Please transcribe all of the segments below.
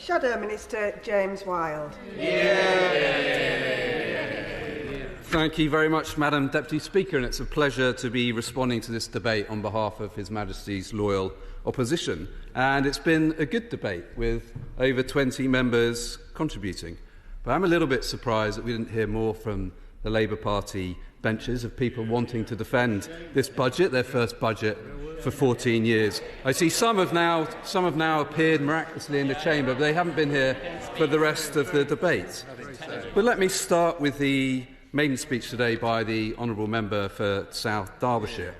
Shadow Minister James Wilde. Thank you very much, Madam Deputy Speaker, and it's a pleasure to be responding to this debate on behalf of His Majesty's loyal opposition. And it's been a good debate with over 20 members contributing. But I'm a little bit surprised that we didn't hear more from the Labour Party benches of people wanting to defend this budget, their first budget for 14 years. I see some have now appeared miraculously in the chamber, but they haven't been here for the rest of the debate. But let me start with the maiden speech today by the Honourable Member for South Derbyshire.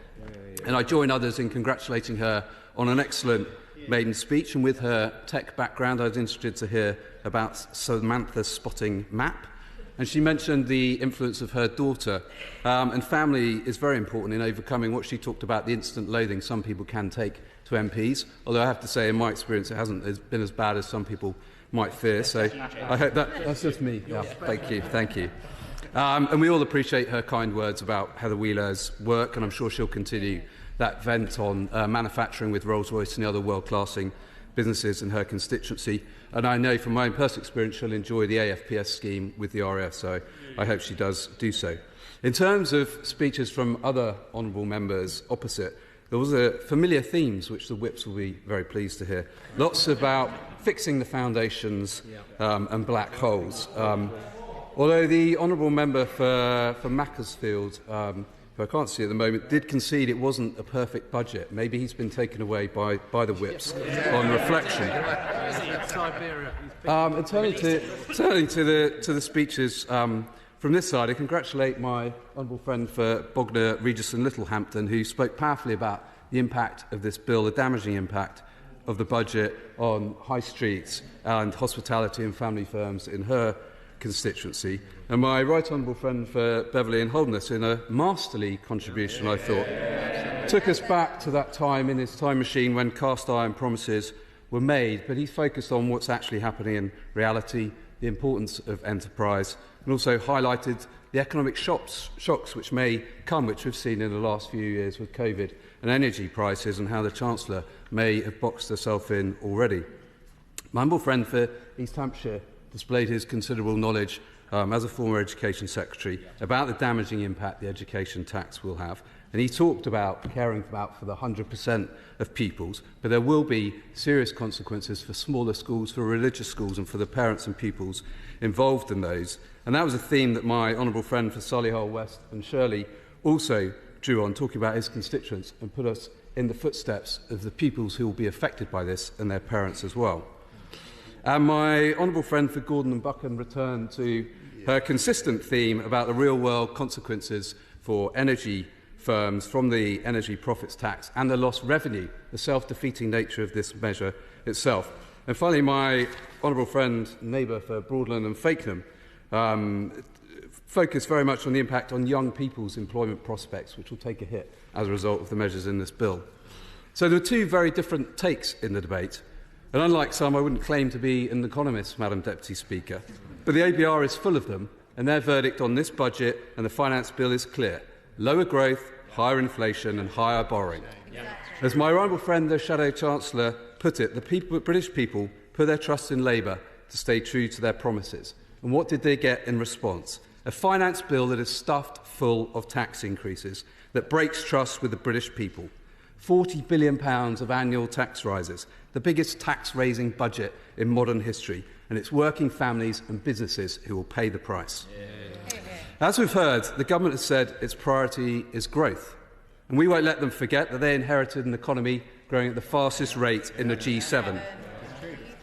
And I join others in congratulating her on an excellent maiden speech. And with her tech background, I was interested to hear about Samantha's spotting map. And she mentioned the influence of her daughter. And family is very important in overcoming what she talked about, the instant loathing some people can take to MPs. Although I have to say, in my experience, it hasn't been as bad as some people might fear. So I hope that's just me. Yeah, thank you. And we all appreciate her kind words about Heather Wheeler's work, and I'm sure she'll continue that vent on manufacturing with Rolls-Royce and the other world-classing businesses in her constituency. And I know from my own personal experience she'll enjoy the AFPS scheme with the RAF, so I hope she does do so. In terms of speeches from other honourable members opposite, there was familiar themes which the whips will be very pleased to hear. Lots about fixing the foundations and black holes. Although the honourable member for Macclesfield, who I can't see at the moment, did concede it wasn't a perfect budget. Maybe he's been taken away by the whips on reflection. And turning to the speeches from this side, I congratulate my honourable friend for Bognor Regis and Littlehampton, who spoke powerfully about the impact of this bill, the damaging impact of the budget on high streets and hospitality and family firms in her constituency, and my right honourable friend for Beverley and Holderness, in a masterly contribution, I thought, took us back to that time in his time machine when cast iron promises were made, but he focused on what's actually happening in reality, the importance of enterprise, and also highlighted the economic shocks which may come, which we've seen in the last few years with COVID and energy prices, and how the Chancellor may have boxed herself in already. My humble friend for East Hampshire displayed his considerable knowledge as a former Education Secretary about the damaging impact the education tax will have. And he talked about caring for the 100% of pupils, but there will be serious consequences for smaller schools, for religious schools, and for the parents and pupils involved in those. And that was a theme that my honourable friend for Solihull West and Shirley also drew on, talking about his constituents, and put us in the footsteps of the pupils who will be affected by this and their parents as well. And my honourable friend for Gordon and Buchan returned to her consistent theme about the real-world consequences for energy firms from the energy profits tax and the lost revenue, the self-defeating nature of this measure itself. And finally, my honourable friend, neighbour for Broadland and Fakenham, focused very much on the impact on young people's employment prospects, which will take a hit as a result of the measures in this bill. So there were two very different takes in the debate. And unlike some, I wouldn't claim to be an economist, Madam Deputy Speaker. But the ABR is full of them, and their verdict on this budget and the finance bill is clear. Lower growth, higher inflation and higher borrowing. As my honourable friend, the Shadow Chancellor, put it, the British people put their trust in Labour to stay true to their promises. And what did they get in response? A finance bill that is stuffed full of tax increases, that breaks trust with the British people. £40 billion of annual tax rises, the biggest tax-raising budget in modern history, and it's working families and businesses who will pay the price. As we've heard, the government has said its priority is growth, and we won't let them forget that they inherited an economy growing at the fastest rate in the G7.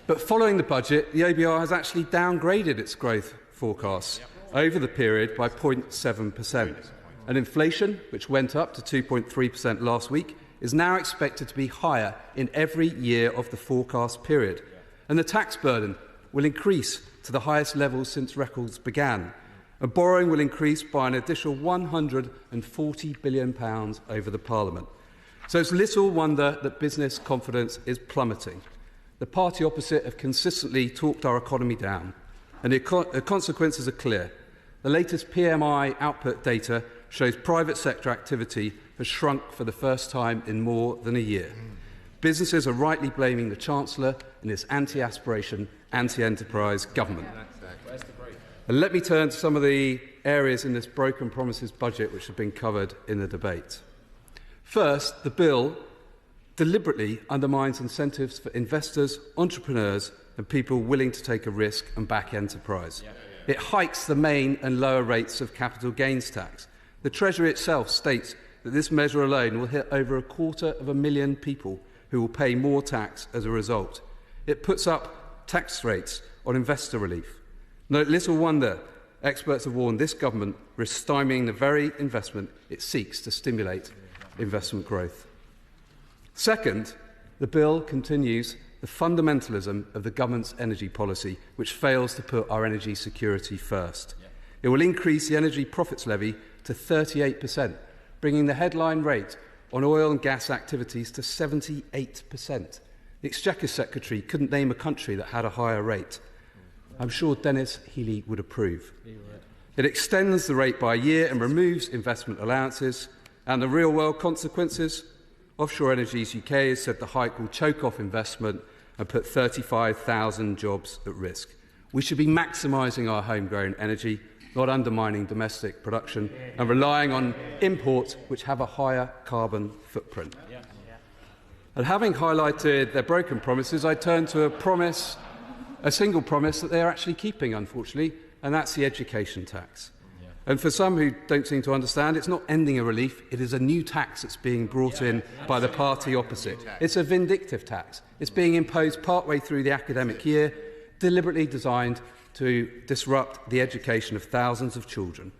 But following the budget, the ABR has actually downgraded its growth forecasts over the period by 0.7%. And inflation, which went up to 2.3% last week, is now expected to be higher in every year of the forecast period. And the tax burden will increase to the highest levels since records began. And borrowing will increase by an additional £140 billion over the Parliament. So it's little wonder that business confidence is plummeting. The party opposite have consistently talked our economy down, and the consequences are clear. The latest PMI output data shows private sector activity has shrunk for the first time in more than a year. Businesses are rightly blaming the Chancellor and his anti-aspiration, anti-enterprise government. And let me turn to some of the areas in this broken promises budget which have been covered in the debate. First, the bill deliberately undermines incentives for investors, entrepreneurs and people willing to take a risk and back enterprise. It hikes the main and lower rates of capital gains tax. The Treasury itself states that this measure alone will hit over 250,000 people who will pay more tax as a result. It puts up tax rates on investor relief. No little wonder experts have warned this government risks stymieing the very investment it seeks to stimulate investment growth. Second, the bill continues the fundamentalism of the government's energy policy, which fails to put our energy security first. It will increase the energy profits levy to 38%, bringing the headline rate on oil and gas activities to 78%. The Exchequer Secretary couldn't name a country that had a higher rate. I'm sure Dennis Healey would approve. It extends the rate by a year and removes investment allowances. And the real-world consequences? Offshore Energies UK has said the hike will choke off investment and put 35,000 jobs at risk. We should be maximising our homegrown energy, not undermining domestic production and relying on imports which have a higher carbon footprint. And having highlighted their broken promises, I turn to a single promise that they are actually keeping, unfortunately, and that's the education tax. And for some who don't seem to understand, it's not ending a relief, it is a new tax that's being brought in by the party opposite. It's a vindictive tax. It's being imposed partway through the academic year, deliberately designed to disrupt the education of thousands of children.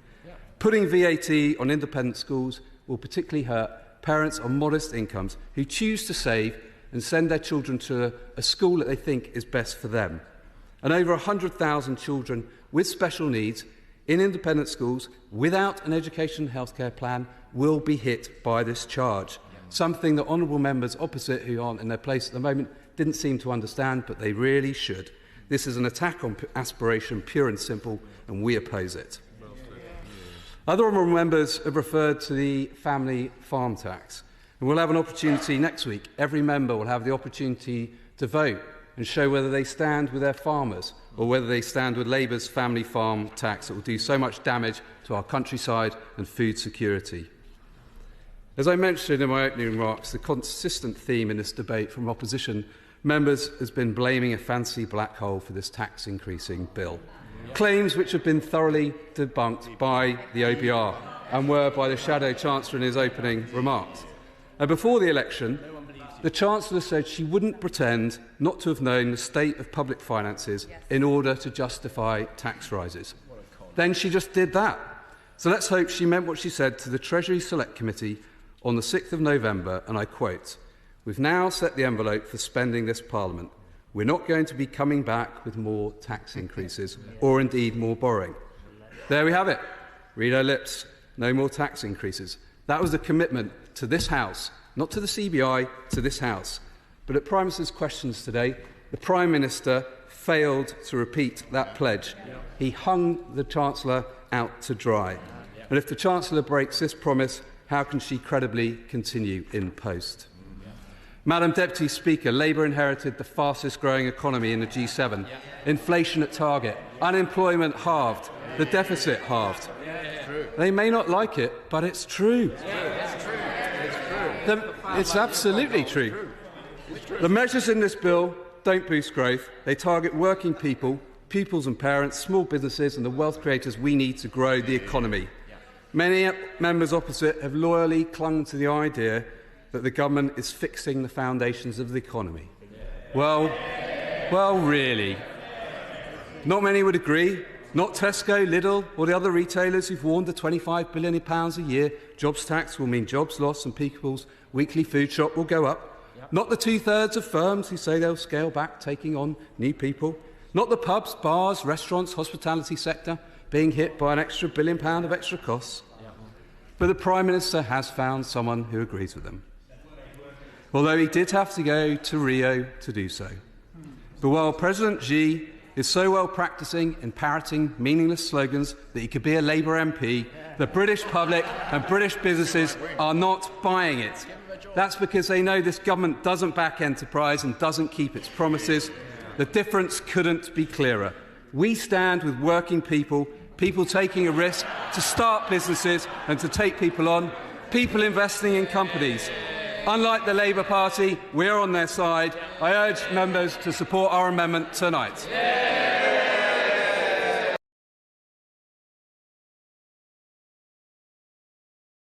Putting VAT on independent schools will particularly hurt parents on modest incomes who choose to save and send their children to a school that they think is best for them. And over 100,000 children with special needs in independent schools without an education and healthcare plan will be hit by this charge, something that honourable members opposite who aren't in their place at the moment didn't seem to understand, but they really should. This is an attack on aspiration, pure and simple, and we oppose it. Other honourable members have referred to the family farm tax, and we'll have an opportunity next week. Every member will have the opportunity to vote and show whether they stand with their farmers or whether they stand with Labour's family farm tax that will do so much damage to our countryside and food security. As I mentioned in my opening remarks, the consistent theme in this debate from opposition members has been blaming a fancy black hole for this tax increasing bill. Claims which have been thoroughly debunked by the OBR and were by the Shadow Chancellor in his opening remarks. And before the election, the Chancellor said she wouldn't pretend not to have known the state of public finances in order to justify tax rises. Then she just did that. So let's hope she meant what she said to the Treasury Select Committee on the 6th of November, and I quote, "We've now set the envelope for spending this Parliament. We're not going to be coming back with more tax increases or indeed more borrowing." There we have it. Read her lips. No more tax increases. That was a commitment to this House, not to the CBI, to this House. But at Prime Minister's questions today, the Prime Minister failed to repeat that pledge. He hung the Chancellor out to dry. And if the Chancellor breaks this promise, how can she credibly continue in post? Madam Deputy Speaker, Labour inherited the fastest growing economy in the G7. Inflation at target, unemployment halved, the deficit halved. They may not like it, but it's true. It's absolutely true. The measures in this bill don't boost growth. They target working people, pupils and parents, small businesses and the wealth creators we need to grow the economy. Many members opposite have loyally clung to the idea that the government is fixing the foundations of the economy. Well, really. Not many would agree. Not Tesco, Lidl or the other retailers who've warned the £25 billion a year jobs tax will mean jobs lost and people's weekly food shop will go up. Not the two-thirds of firms who say they'll scale back taking on new people. Not the pubs, bars, restaurants, hospitality sector being hit by an extra £1 billion of extra costs. But the Prime Minister has found someone who agrees with them. Although he did have to go to Rio to do so. But while President Xi is so well practising in parroting meaningless slogans that he could be a Labour MP, the British public and British businesses are not buying it. That's because they know this government doesn't back enterprise and doesn't keep its promises. The difference couldn't be clearer. We stand with working people, people taking a risk to start businesses and to take people on, people investing in companies. Unlike the Labour Party, we're on their side. I urge members to support our amendment tonight.